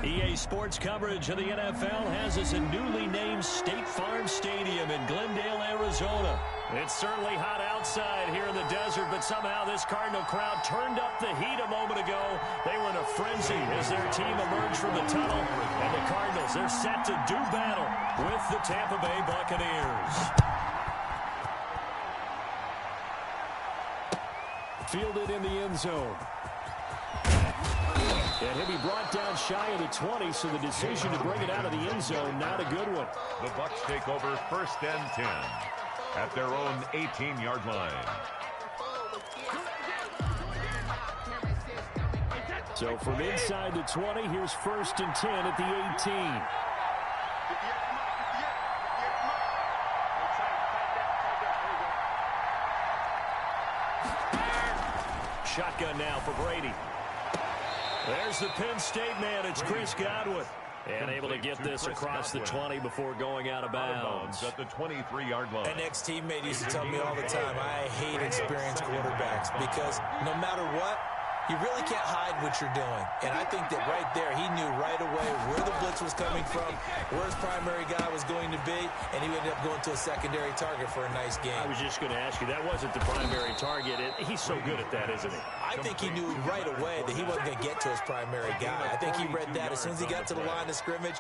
EA Sports coverage of the NFL has us in newly named State Farm Stadium in Glendale, Arizona. It's certainly hot outside here in the desert, but somehow this Cardinal crowd turned up the heat a moment ago. They were in a frenzy as their team emerged from the tunnel, and the Cardinals, they're set to do battle with the Tampa Bay Buccaneers. Fielded in the end zone. And he'll be brought down shy of the 20, so the decision to bring it out of the end zone, not a good one. The Bucs take over 1st and 10 at their own 18-yard line. So from inside the 20, here's 1st and 10 at the 18. Shotgun now for Brady. There's the Penn State man. It's Chris Godwin. And able to get this across the 20 before going out of bounds. At the 23-yard line. An ex-teammate used to tell me all the time, I hate experienced quarterbacks because no matter what, you really can't hide what you're doing. And I think that right there, he knew right away where the blitz was coming from, where his primary guy was going to be, and he ended up going to a secondary target for a nice game. I was just going to ask you, that wasn't the primary target. He's so good at that, isn't he? I think he knew right away that he wasn't going to get to his primary guy. I think he read that as soon as he got to the line of scrimmage,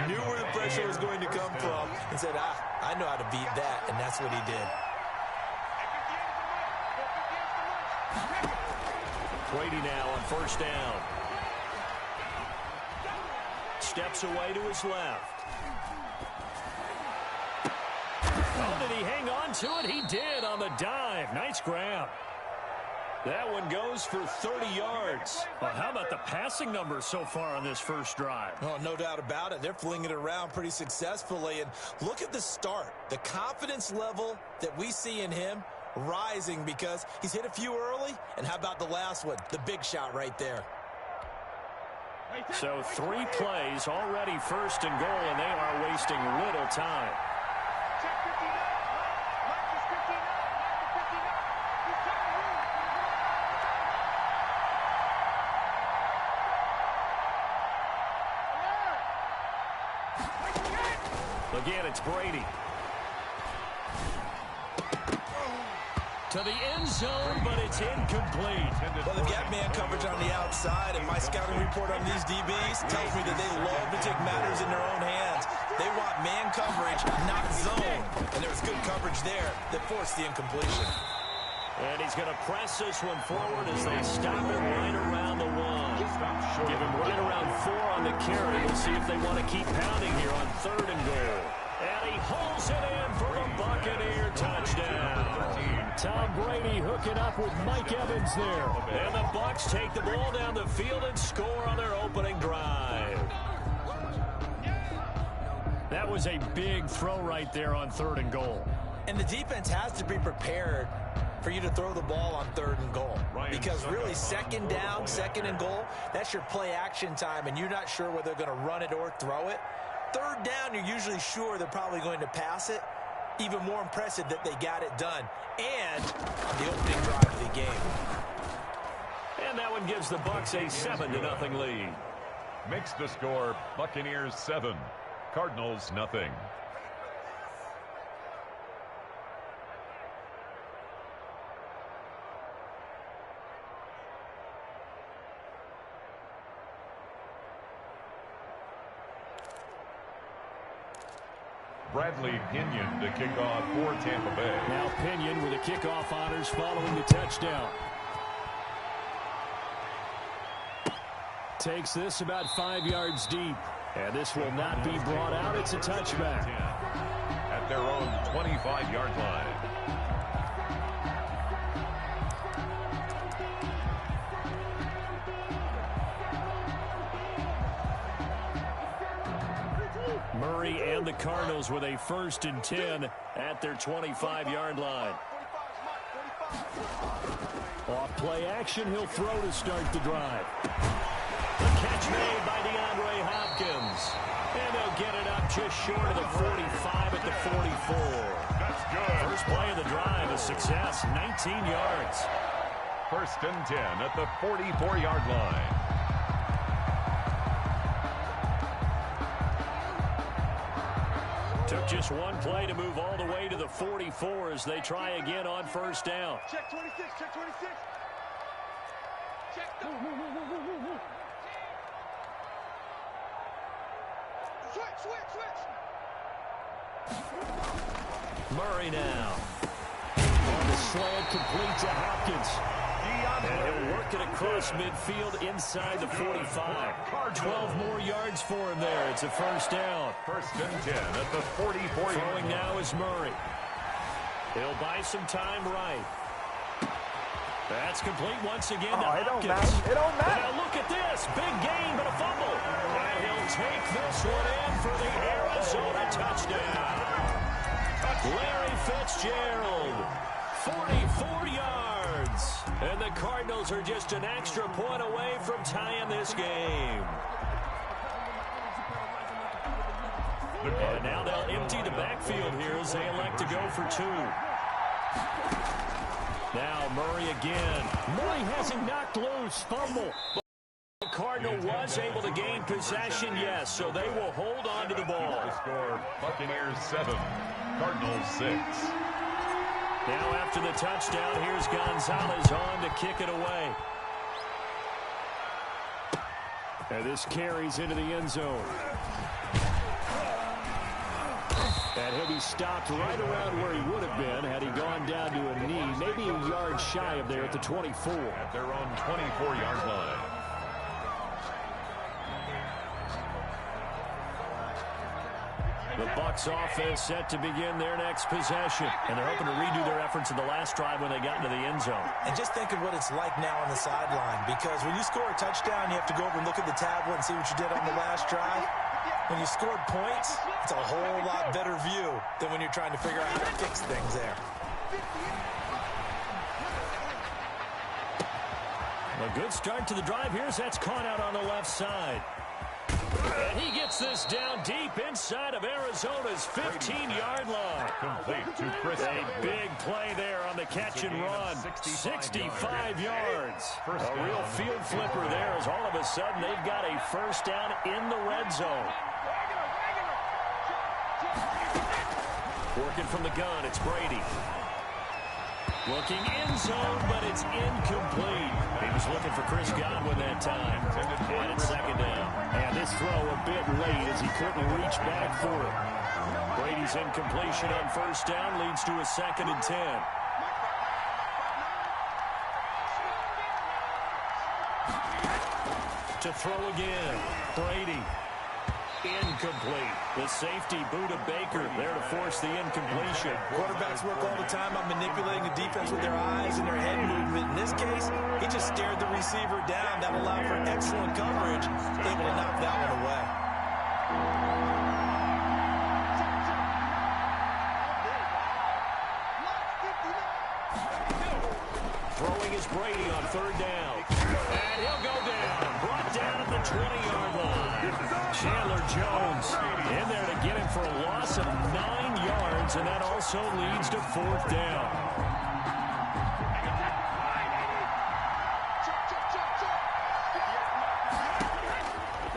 knew where the pressure was going to come from, and said, I know how to beat that, and that's what he did. Brady now on 1st down. Steps away to his left. Oh, did he hang on to it? He did on the dive. Nice grab. That one goes for 30 yards. Well, how about the passing numbers so far on this first drive? Oh, no doubt about it. They're flinging it around pretty successfully. And look at the start. The confidence level that we see in him rising because he's hit a few early. And how about the last one? The big shot right there. So 3 plays, already 1st and goal, and they are wasting little time. Again, it's Brady. To the end zone, but it's incomplete. Well, they've got man coverage on the outside, and my scouting report on these DBs tells me that they love to take matters in their own hands. They want man coverage, not zone. And there was good coverage there that forced the incompletion. And he's going to press this one forward as they stop it right around the 1. Give him right around 4 on the carry. We'll see if they want to keep pounding here on 3rd and goal. And he holds it in for the Buccaneer touchdown. Tom Brady hooking up with Mike Evans there. And the Bucs take the ball down the field and score on their opening drive. That was a big throw right there on 3rd and goal. And the defense has to be prepared for you to throw the ball on 3rd and goal. Because really 2nd down, 2nd and goal, that's your play action time, and you're not sure whether they're going to run it or throw it. 3rd down, you're usually sure they're probably going to pass it. Even more impressive that they got it done. And on the opening drive of the game. And that one gives the Bucs a 7-0 lead. Makes the score Buccaneers 7, Cardinals nothing. Bradley Pinion to kick off for Tampa Bay. Now Pinion with the kickoff honors following the touchdown. Takes this about 5 yards deep. And this will not be brought out. It's a touchback. At their own 25-yard line. Murray and the Cardinals with a 1st and 10 at their 25-yard line. Off play action, he'll throw to start the drive. The catch made by DeAndre Hopkins. And they'll get it up just short of the 45 at the 44. That's good. First play of the drive, a success, 19 yards. 1st and 10 at the 44-yard line. Just one play to move all the way to the 44 as they try again on first down. Check 26, check 26. Check the... Switch. Murray now. On the slant, complete to Hopkins. And he'll work it across midfield inside the 45. 12 more yards for him there. It's a first down. First and 10 at the 44. Throwing now is Murray. He'll buy some time right. That's complete once again to Hopkins. It don't matter. Now look at this. Big gain, but a fumble. And he'll take this one in for the Arizona touchdown. Larry Fitzgerald, 44 yards. And the Cardinals are just an extra point away from tying this game. And now they'll empty the backfield here as they elect to go for two. Now Murray again. Murray has him knocked loose. Fumble. The Cardinal was able to gain possession, yes, so they will hold on to the ball. The score, Buccaneers 7, Cardinals 6. Now after the touchdown, here's Gonzalez on to kick it away. And this carries into the end zone. And he'll be stopped right around where he would have been had he gone down to a knee, maybe a yard shy of there at the 24. At their own 24-yard line. The Bucs offense set to begin their next possession. And they're hoping to redo their efforts in the last drive when they got into the end zone. And just think of what it's like now on the sideline, because when you score a touchdown, you have to go over and look at the tablet and see what you did on the last drive. When you scored points, it's a whole lot better view than when you're trying to figure out how to fix things there. A good start to the drive here as that's caught out on the left side. And he gets this down deep inside of Arizona's 15-yard line. Complete to Chris. A big play there on the catch and run. 65 yards. A real field flipper there as all of a sudden they've got a first down in the red zone. Working from the gun, it's Brady. Looking end zone, but it's incomplete. He was looking for Chris Godwin that time. And it's second down. And this throw a bit late as he couldn't reach back for it. Brady's incompletion on first down leads to a 2nd and 10. To throw again. Brady. Incomplete. The safety, Buda Baker, there to force the incompletion. Quarterbacks work all the time on manipulating the defense with their eyes and their head movement. In this case, he just stared the receiver down. That allowed for excellent coverage, able to knock that one away. Throwing is Brady on 3rd down. And he'll go down. Brought down at the 20-yard line. Chandler Jones in there to get him for a loss of 9 yards, and that also leads to 4th down.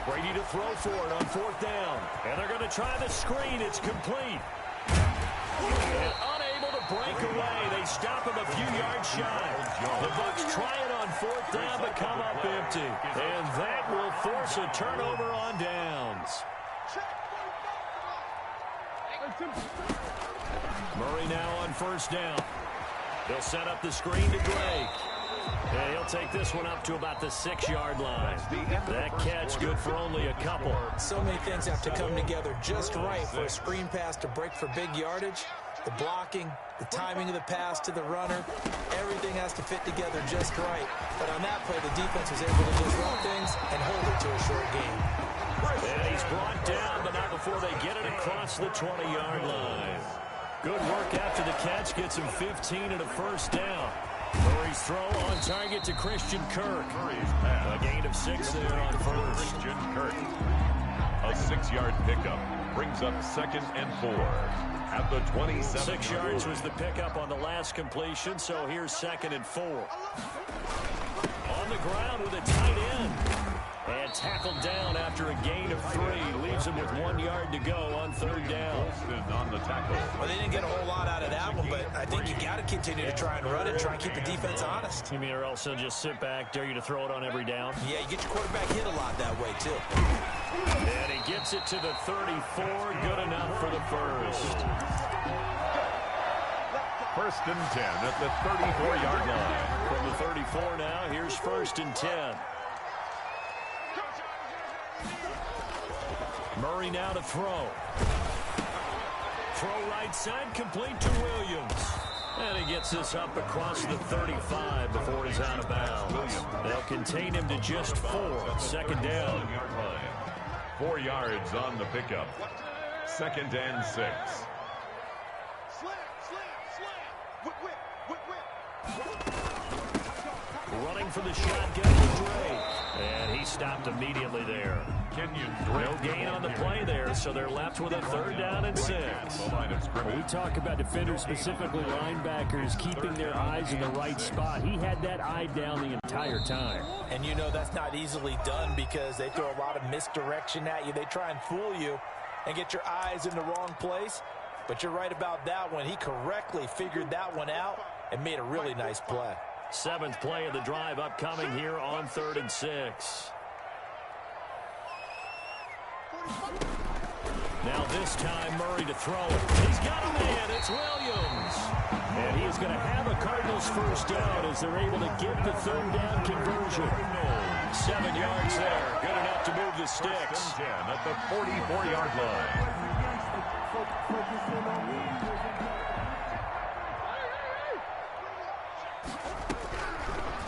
Brady to throw for it on 4th down. And they're going to try the screen. It's complete. And unable to break away. They stop him a few yards shy. The Bucs try it on 4th down, but come up empty. And that will force a turnover on downs. Murray now on 1st down. They'll set up the screen to Drake. And he'll take this one up to about the 6-yard line. That catch good for only a couple. So many things have to come together just right for a screen pass to break for big yardage. The blocking, the timing of the pass to the runner, everything has to fit together just right. But on that play, the defense was able to disrupt things and hold it to a short game. And he's brought down, but not before they get it across the 20-yard line. Good work after the catch, gets him 15 and a 1st down. Murray's throw on target to Christian Kirk. A gain of 6 there on 1st. Christian Kirk. A 6-yard pickup brings up 2nd and 4 at the 27. 6 yards was the pickup on the last completion, so here's 2nd and 4. On the ground with a tight end. And tackled down after a gain of 3. Leaves him with 1 yard to go on 3rd down. On the tackle. Well, they didn't get a whole lot out of that one, but I think you got to continue to try and run it, try and keep the defense honest. You mean, or else they'll just sit back, dare you to throw it on every down? Yeah, you get your quarterback hit a lot that way, too. And he gets it to the 34. Good enough for the first. 1st and 10 at the 34-yard line. From the 34 now, here's 1st and 10. Murray now to throw. Throw right side, complete to Williams. And he gets this up across the 35 before he's out of bounds. They'll contain him to just 4. 2nd down. 4 yards on the pickup. 2nd and 6. Running for the shotgun to Dre. And he stopped immediately there. No gain on the play there, so they're left with a 3rd down and 6. We talk about defenders, specifically linebackers, keeping their eyes in the right spot. He had that eye down the entire time. And you know that's not easily done because they throw a lot of misdirection at you. They try and fool you and get your eyes in the wrong place. But you're right about that one. He correctly figured that one out and made a really nice play. 7th play of the drive upcoming here on 3rd and 6. Now this time Murray to throw it. He's got a man. It's Williams. And he is going to have a Cardinals 1st down as they're able to get the 3rd down conversion. 7 yards there. Good enough to move the sticks. 10 at the 44-yard line.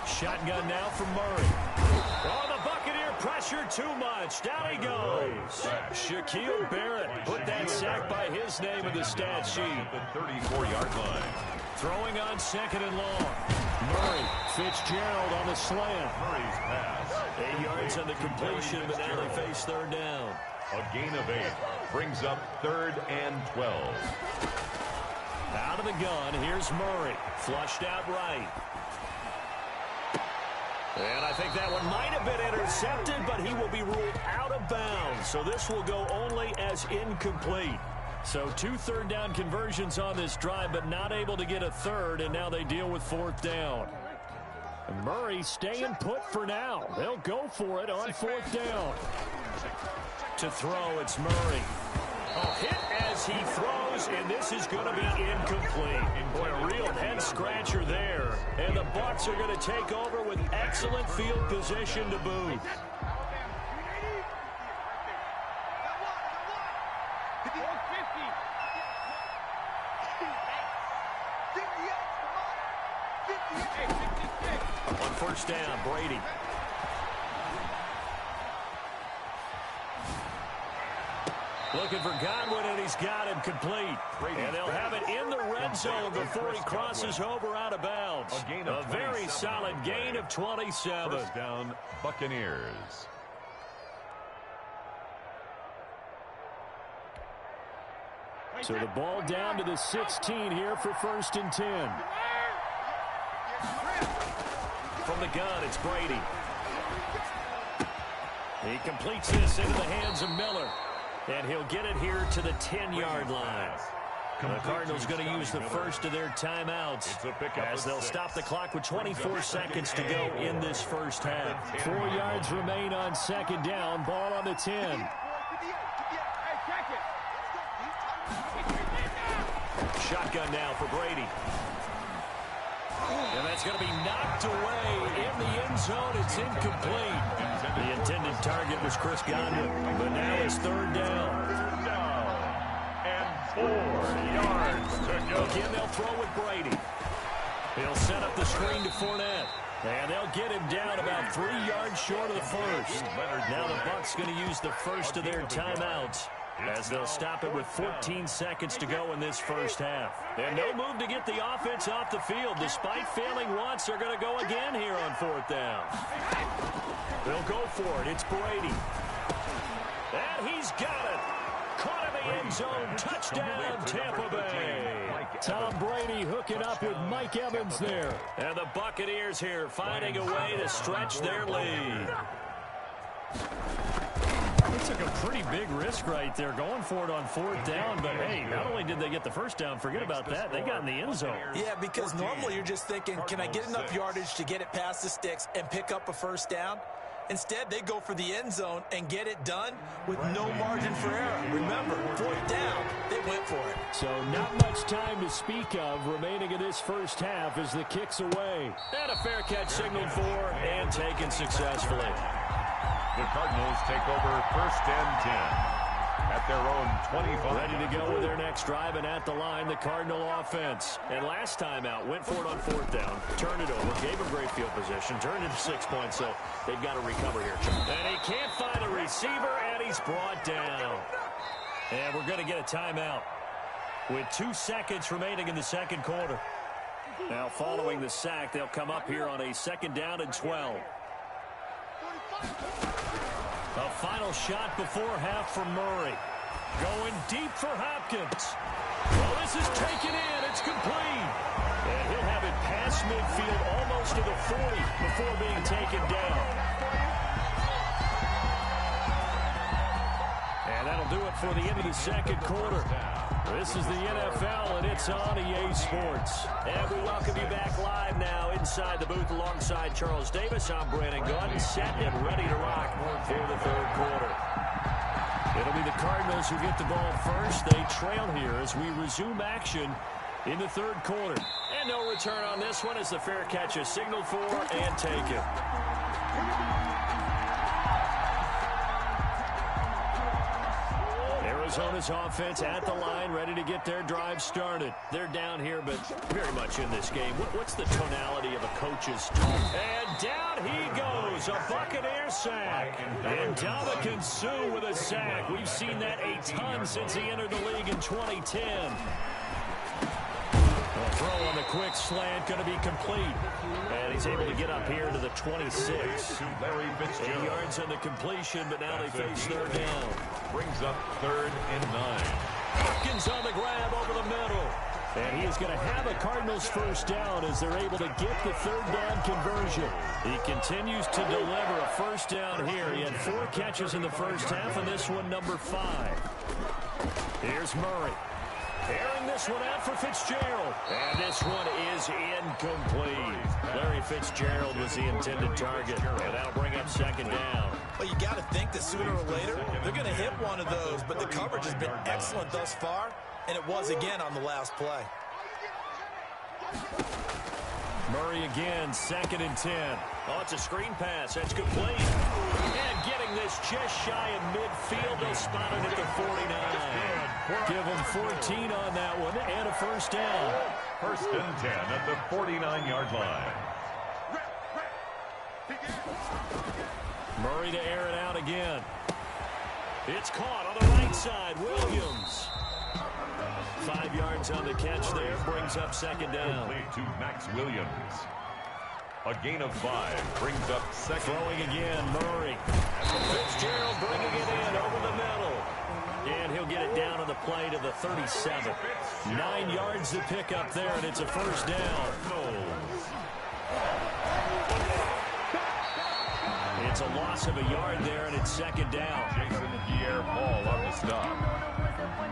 Shotgun now from Murray. Oh, the Buccaneer pressure too much. Down he goes. Shaquille Barrett put that sack by his name in the stat sheet. The 34-yard line. Throwing on 2nd and long. Murray, Fitzgerald on the slant. Murray's pass. 8 yards on the completion, but now they face 3rd down. A gain of 8 brings up 3rd and 12. Out of the gun, here's Murray. Flushed out right. And I think that one might have been intercepted, but he will be ruled out of bounds. So this will go only as incomplete. So 2 3rd down conversions on this drive, but not able to get a 3rd, and now they deal with 4th down. And Murray staying put for now. They'll go for it on 4th down. To throw, it's Murray. Oh, hit as he throws, and this is going to be incomplete. Boy, a real head-scratcher there. And the Bucs are going to take over with excellent field position to boot. On 1st down, Brady. Looking for Godwin, and he's got him complete. And they'll have it in the red zone before he crosses over out of bounds. A very solid gain of 27. 1st down, Buccaneers. So the ball down to the 16 here for 1st and 10. From the gun, it's Brady. He completes this into the hands of Miller. And he'll get it here to the 10-yard line. The Cardinals going to use the first of their timeouts as they'll stop the clock with 24 seconds to go in this first half. 4 yards remain on 2nd down. Ball on the 10. Shotgun now for Brady. And that's going to be knocked away in the end zone. It's incomplete. The intended target was Chris Godwin, but now it's 3rd down. 3rd down and 4 yards to go. Again, they'll throw with Brady. He'll set up the screen to Fournette. And they'll get him down about 3 yards short of the first. Now the Bucs going to use the first of their timeouts as they'll stop it with 14 seconds to go in this first half. And no move to get the offense off the field. Despite failing once, they're going to go again here on 4th down. They'll go for it. It's Brady. And he's got it. Caught in the end zone. Touchdown, Tampa Bay. Tom Brady hooking up with Mike Evans there. And the Buccaneers here finding a way to stretch their lead. They took a pretty big risk right there going for it on 4th down. But, hey, not only did they get the first down, forget about that, they got in the end zone. Yeah, because normally you're just thinking, can I get enough yardage to get it past the sticks and pick up a first down? Instead, they go for the end zone and get it done with no margin for error. Remember, 4th down, they went for it. So not much time to speak of remaining in this first half as the kick's away. And a fair catch signaled for and taken successfully. The Cardinals take over 1st and 10 at their own 25. Ready to go with their next drive, and at the line, the Cardinal offense. And last time out, went for it on 4th down, turned it over, gave a great field position, turned it to 6 points, so they've got to recover here. And he can't find the receiver, and he's brought down. And we're going to get a timeout with 2 seconds remaining in the second quarter. Now, following the sack, they'll come up here on a 2nd down and 12. A final shot before half from Murray. Going deep for Hopkins. Well, this is taken in. It's complete. And he'll have it past midfield almost to the 40 before being taken down. And that'll do it for the end of the second quarter. This is the NFL, and it's on EA Sports. And we welcome you back live now inside the booth alongside Charles Davis. I'm BrianAkaDaddyB, set and ready to rock for the third quarter. It'll be the Cardinals who get the ball first. They trail here as we resume action in the third quarter. And no return on this one as the fair catch is signaled for and taken. Arizona's offense at the line, ready to get their drive started. They're down here, but very much in this game. What's the tonality of a coach's tone? And down he goes, a Buccaneer sack. And Ndamukong Suh with a sack. We've seen that a ton since he entered the league in 2010. A throw on the quick slant, going to be complete. And he's able to get up here to the 26. 8 yards on the completion, but now they face 3rd down. Brings up 3rd and 9. Hopkins on the grab over the middle. And he is going to have a Cardinals first down as they're able to get the 3rd down conversion. He continues to deliver a first down here. He had 4 catches in the first half, and this one number 5. Here's Murray. Airing this one out for Fitzgerald. And this one is incomplete. Larry Fitzgerald was the intended target. And that'll bring up 2nd down. Well, you got to think that sooner or later, they're going to hit one of those. But the coverage has been excellent thus far. And it was again on the last play. Murray again, 2nd and 10. Oh, it's a screen pass. That's complete. And getting this just shy of midfield. They'll spot it at the 49. Give them 14 on that one and a first down. 1st and 10 at the 49-yard line. Murray to air it out again. It's caught on the right side. Williams. 5 yards on the catch there. Brings up 2nd down. Complete to Max Williams. A gain of 5 brings up 2nd. Throwing again, Murray. Fitzgerald bringing it in over the middle. And he'll get it down on the play to the 37. 9 yards to pick up there, and it's a first down. It's a loss of a yard there, and it's 2nd down. Jason Pierre-Paul on the stop.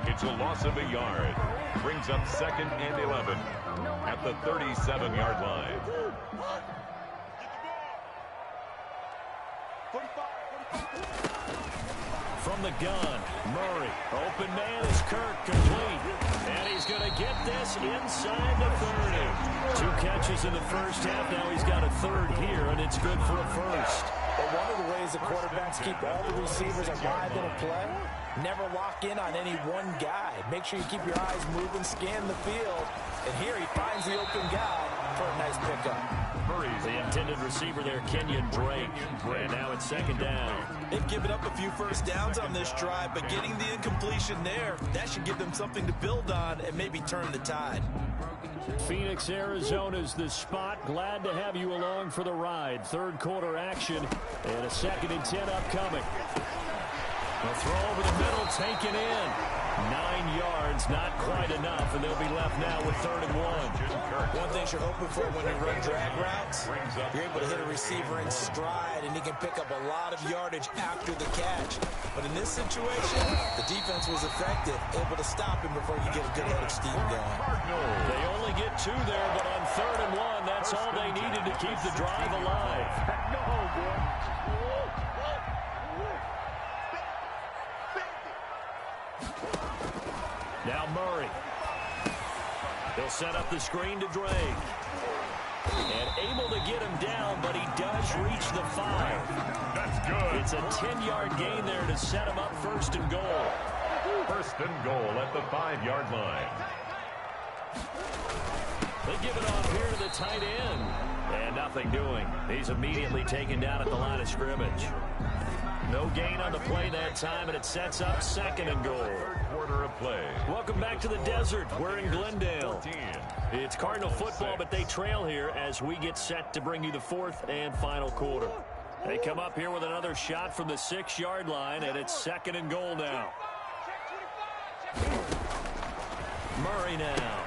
It's a loss of a yard. Brings up 2nd and 11 at the 37-yard line. From the gun, Murray. Open man is Kirk, complete. And he's going to get this inside the 30. 2 catches in the first half. Now he's got a 3rd here, and it's good for a first. But one of the ways the quarterbacks keep all the receivers alive in a play, never lock in on any one guy. Make sure you keep your eyes moving, scan the field. And here he finds the open guy for a nice pickup. Murray's the intended receiver there, Kenyon Drake. And now it's 2nd down. They've given up a few first downs on this drive, but getting the incompletion there, that should give them something to build on and maybe turn the tide. Phoenix, Arizona's the spot. Glad to have you along for the ride. Third quarter action and a 2nd and 10 upcoming. A throw over the middle, taken in. 9 yards, not quite enough, and they'll be left now with 3rd and 1. One thing you're hoping for when you run drag routes, you're able to hit a receiver in stride, and he can pick up a lot of yardage after the catch. But in this situation, the defense was effective, able to stop him before you get a good head of steam going. They only get 2 there, but on 3rd and 1, that's all they needed to keep the drive alive. Now Murray. He'll set up the screen to Drake. And able to get him down, but he does reach the 5. That's good. It's a 10-yard gain there to set him up 1st and goal. 1st and goal at the 5-yard line. They give it off here to the tight end. And nothing doing. He's immediately taken down at the line of scrimmage. No gain on the play that time, and it sets up 2nd and goal. 3rd quarter of play. Welcome back to the desert. We're in Glendale. It's Cardinal football, but they trail here as we get set to bring you the 4th and final quarter. They come up here with another shot from the 6-yard line, and it's 2nd and goal now. Murray now.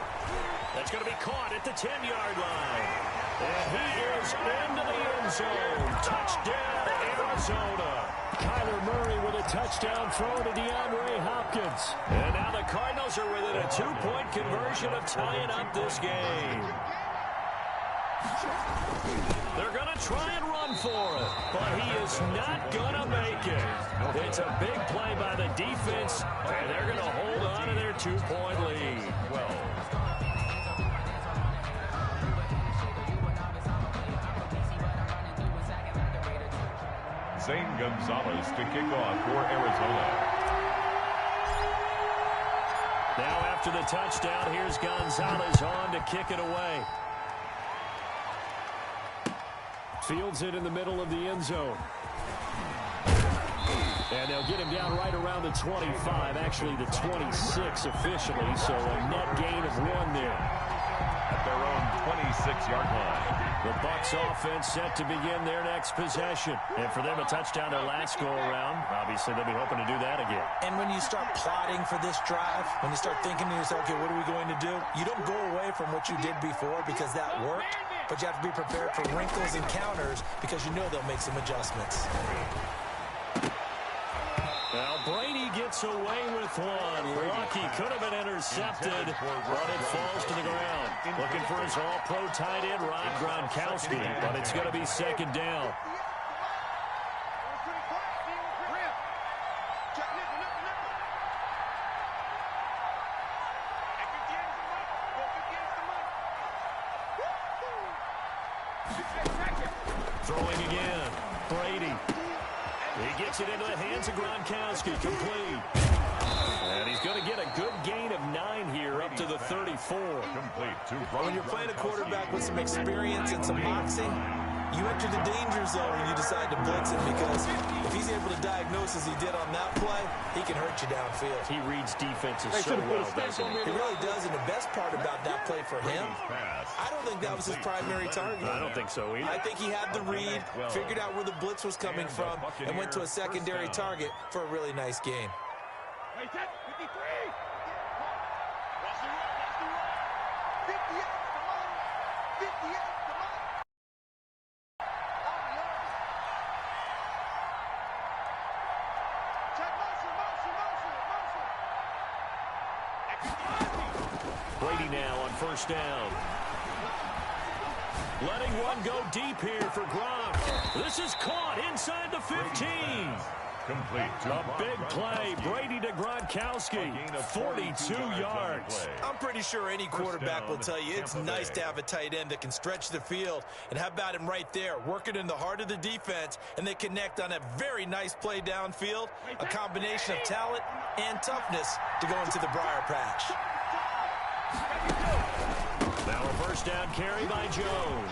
That's going to be caught at the 10-yard line. And he is into the end zone. Touchdown, Arizona. Kyler Murray with a touchdown throw to DeAndre Hopkins. And now the Cardinals are within a 2-point conversion of tying up this game. They're going to try and run for it, but he is not going to make it. It's a big play by the defense, and they're going to hold on to their 2-point lead. 12. Zane Gonzalez to kick off for Arizona. Now after the touchdown, here's Gonzalez on to kick it away. Fields it in the middle of the end zone. And they'll get him down right around the 25, actually the 26 officially, so a net gain of 1 there. At their own 26-yard line. The Bucs offense set to begin their next possession. And for them, a touchdown their last go-around. Obviously, they'll be hoping to do that again. And when you start plotting for this drive, when you start thinking to yourself, okay, what are we going to do? You don't go away from what you did before because that worked, but you have to be prepared for wrinkles and counters because you know they'll make some adjustments. Well, Brady gets away with one. Lucky could have been intercepted, but it falls to the ground. Looking for his all-pro tight end, Rob Gronkowski, but it's going to be 2nd down. Throwing again. Brady. He gets it into the hands of Gronkowski, complete. And he's going to get a good gain of 9 here up to the 34. Complete to When you're playing a quarterback with some experience and some moxie, you enter the danger zone when you decide to blitz him because if he's able to diagnose as he did on that play, he can hurt you downfield. He reads defenses so well, doesn't he? He really does, and the best part about that play for him, I don't think that was his primary target. I don't think so either. I think he had the read, figured out where the blitz was coming from, and went to a secondary target for a really nice game. Brady now on 1st down. Letting one go deep here for Gronk. This is caught inside the 15. Complete. A big play. Brady to Gronkowski. 42 yards. I'm pretty sure any quarterback will tell you it's nice to have a tight end that can stretch the field. And how about him right there, working in the heart of the defense, and they connect on a very nice play downfield. A combination of talent and toughness to go into the briar patch. Now a 1st down carry by Jones.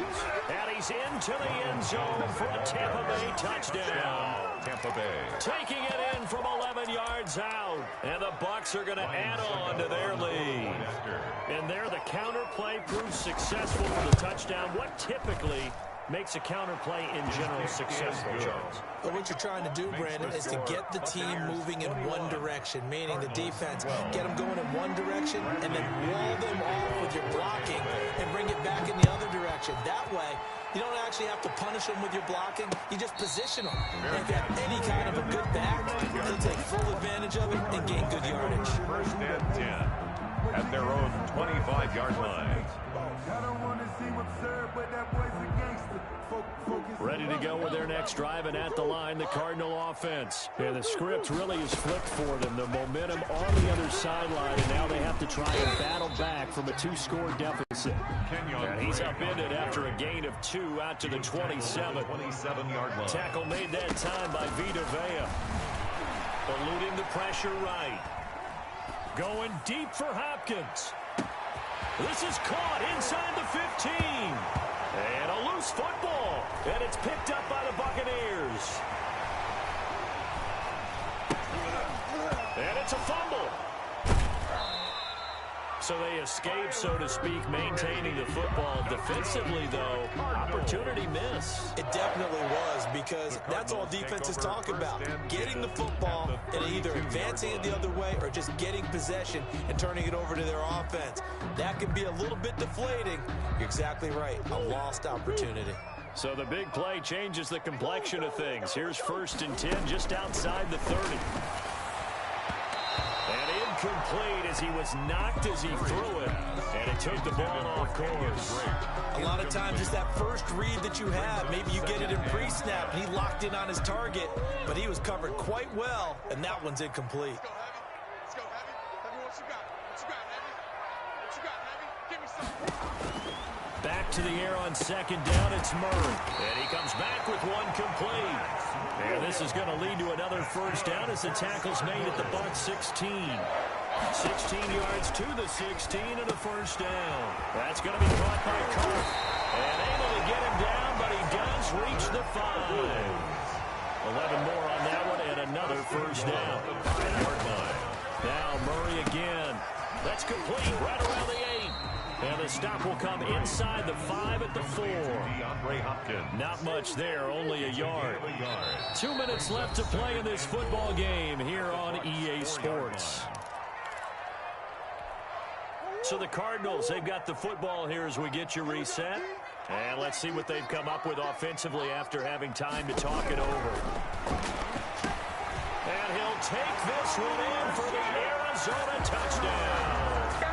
And he's into the end zone for a Tampa Bay touchdown. Tampa Bay. Taking it in from 11 yards out. And the Bucs are going to add on to their lead. And there the counter play proves successful for the touchdown. What typically makes a counter play in general successful, Charles. But what you're trying to do, Brandon, is to get the team moving in one direction, meaning the defense, get them going in one direction and then wall them off with your blocking and bring it back in the other direction. That way, you don't actually have to punish them with your blocking. You just position them. And if you have any kind of a good back, they'll take full advantage of it and gain good yardage. First and 10 at their own 25-yard line. Ready to go with their next drive, and at the line, the Cardinal offense. And the script really is flipped for them. The momentum on the other sideline, and now they have to try and battle back from a 2-score deficit. And he's upended after a gain of 2 out to the 27. 27-yard line. Tackle made that time by Vita Vea. Eluding the pressure right. Going deep for Hopkins. This is caught inside the 15. And a loose football. And it's picked up by the Buccaneers. And it's a fumble. So they escape, so to speak, maintaining the football. Defensively, though, opportunity miss. It definitely was, because that's all defense is talking about. Getting the football and either advancing it the other way or just getting possession and turning it over to their offense. That can be a little bit deflating. You're exactly right. A lost opportunity. So the big play changes the complexion of things. Here's 1st and 10 just outside the 30. Complete as he was knocked as he threw it, and it took the ball off course. A lot of times it's that first read that you have. Maybe you get it in pre-snap, and he locked in on his target, but he was covered quite well, and that one's incomplete. Let's go, Heavy. Heavy, what you got? What you got, Heavy? What you got, Heavy? Give me something. Back to the air on 2nd down, it's Murray. And he comes back with one complete. And this is going to lead to another 1st down as the tackle's made at the Bucs 16. 16 yards to the 16 and a 1st down. That's going to be caught by Kirk. And able to get him down, but he does reach the 5. 11 more on that one and another 1st down. Now Murray again. That's complete right around the 8. And the stop will come inside the 5 at the 4. Not much there, only a yard. 2 minutes left to play in this football game here on EA Sports. So the Cardinals, they've got the football here as we get you reset. And let's see what they've come up with offensively after having time to talk it over. And he'll take this one in for the Arizona touchdown.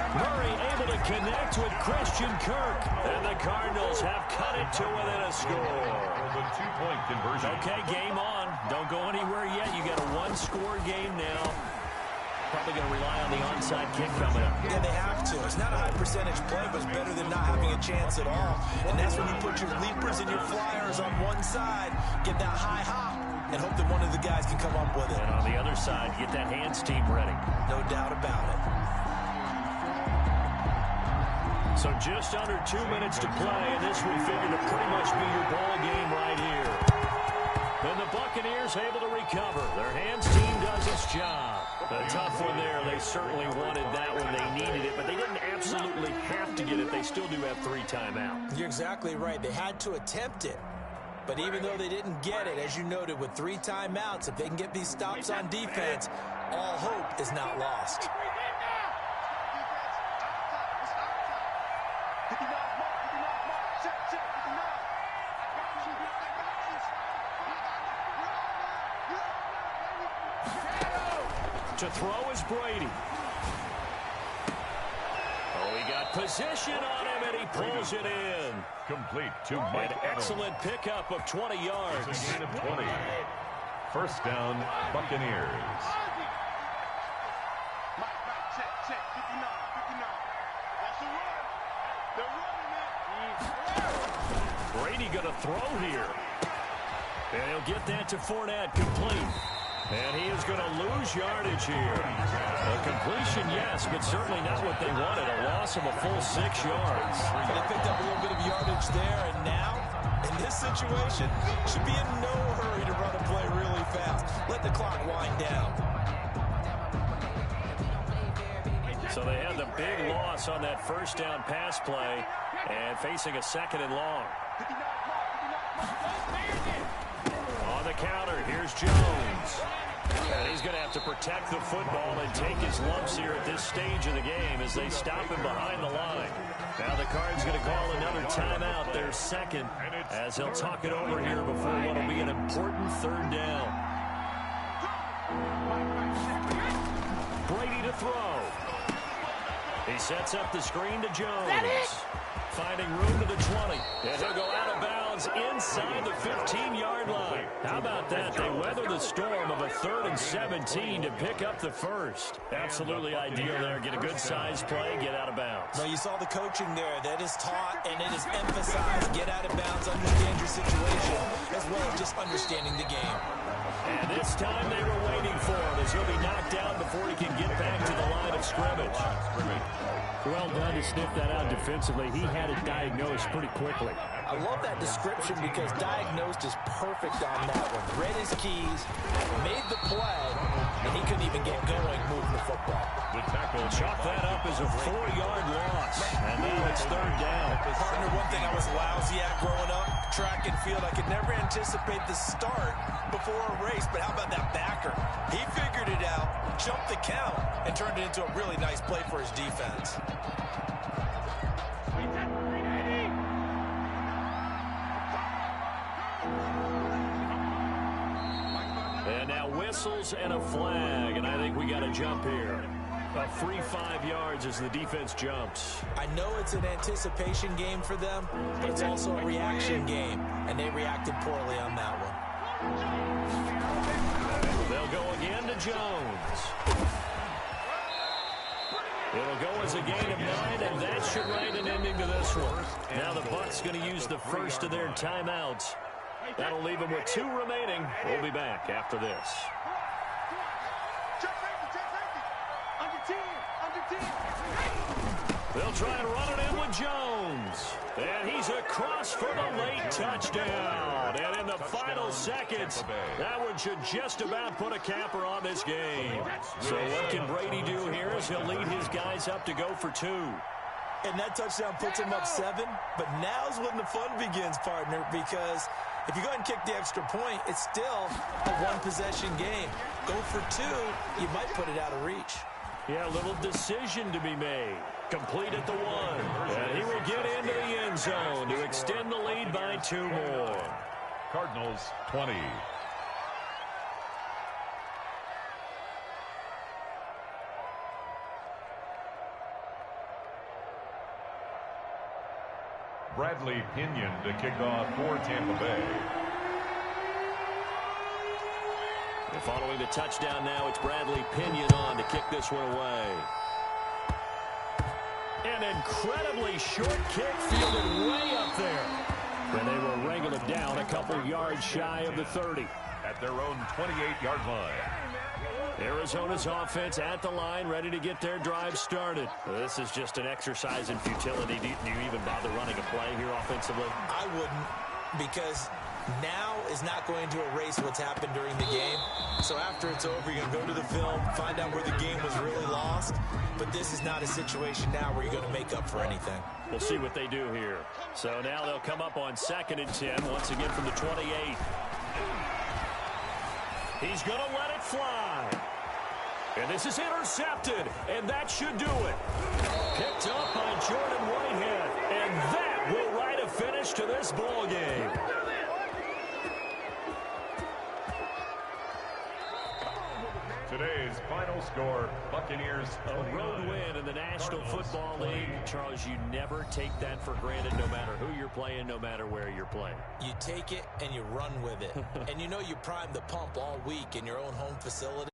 Murray able to connect with Christian Kirk. And the Cardinals have cut it to within a score. The 2-point conversion. Okay, game on. Don't go anywhere yet. You got a 1-score game now. Probably going to rely on the onside kick coming up. Yeah, they have to. It's not a high percentage play, but it's better than not having a chance at all. And that's when you put your leapers and your flyers on one side, get that high hop, and hope that one of the guys can come up with it. And on the other side, get that hands team ready. No doubt about it. So just under 2 minutes to play, and this we figure to pretty much be your ball game right here. Then the Buccaneers able to recover. Their hands team does its job. A tough one there. They certainly wanted that when they needed it, but they didn't absolutely have to get it. They still do have 3 timeouts. You're exactly right. They had to attempt it. But even though they didn't get it, as you noted, with 3 timeouts, if they can get these stops on defense, all hope is not lost. To throw is Brady. Oh, he got position on him, and he pulls it in. Complete to An Mike excellent pickup of 20 yards. Evans. Gain of 20. 1st down, Buccaneers. Check, 59. That's a run. They're running it. Brady going to throw here. And he'll get that to Fournette, complete. And he is going to lose yardage here. A completion, yes, but certainly not what they wanted. A loss of a full 6 yards. So they picked up a little bit of yardage there, and now, in this situation, should be in no hurry to run a play really fast. Let the clock wind down. So they had the big loss on that 1st down pass play and facing a 2nd and long. On the counter, here's Jones. And he's going to have to protect the football and take his lumps here at this stage of the game as they stop him behind the line. Now the Card's going to call another timeout, their second, as he'll talk it over here before what will be an important third down. Brady to throw. He sets up the screen to Jones. Finding room to the 20. And he'll go out of bounds inside the 15-yard line. How about that? They weather the storm of a 3rd and 17 to pick up the first. Absolutely ideal there. Get a good size play, get out of bounds. Well, you saw the coaching there. That is taught and it is emphasized. Get out of bounds, understand your situation, as well as just understanding the game. And this time they were waiting for him as he'll be knocked down before he can get back to the line of scrimmage. Well done to sniff that out defensively. He had it diagnosed pretty quickly. I love that description because diagnosed is perfect on that one. Read his keys, made the play, and he couldn't even get going moving the football. The tackle. Chalk that up as a 4-yard loss. And now it's 3rd down. Partner, one thing I was lousy at growing up, track and field, I could never anticipate the start before a race, but how about that backer? He figured it out, jumped the count, and turned it into a really nice play for his defense. And now whistles and a flag, and I think we got a jump here. A free 5 yards as the defense jumps. I know it's an anticipation game for them, but it's also a reaction game, and they reacted poorly on that one. They'll go again to Jones. It'll go as a gain of 9, and that should write an ending to this one. Now the Bucs going to use the first of their timeouts. That'll leave them with 2 remaining. We'll be back after this. They'll try and run it in with Jones. And he's across for the late touchdown. And in the final seconds, that one should just about put a capper on this game. So what can Brady do here as he'll lead his guys up to go for 2. And that touchdown puts him up 7, but now's when the fun begins, partner, because if you go ahead and kick the extra point, it's still a 1-possession game. Go for 2, you might put it out of reach. Yeah, a little decision to be made. Complete at the 1. And he will get into the end zone to extend the lead by 2 more. Cardinals 20. Bradley Pinion to kick off for Tampa Bay. And following the touchdown now, it's Bradley Pinion on to kick this one away. An incredibly short kick fielded way up there. And they will wrangle it down a couple yards shy of the 30. At their own 28-yard line. Arizona's offense at the line, ready to get their drive started. This is just an exercise in futility. Do you even bother running a play here offensively? I wouldn't, because now is not going to erase what's happened during the game. So after it's over, you're going to go to the film, find out where the game was really lost. But this is not a situation now where you're going to make up for anything. We'll see what they do here. So now they'll come up on 2nd and 10, once again from the 28. He's going to let it fly. And this is intercepted, and that should do it. Picked up by Jordan Whitehead, and that will write a finish to this ball game. Today's final score, Buccaneers. A road win in the National Football League. Charles, you never take that for granted no matter who you're playing, no matter where you're playing. You take it and you run with it. And you know you prime the pump all week in your own home facility.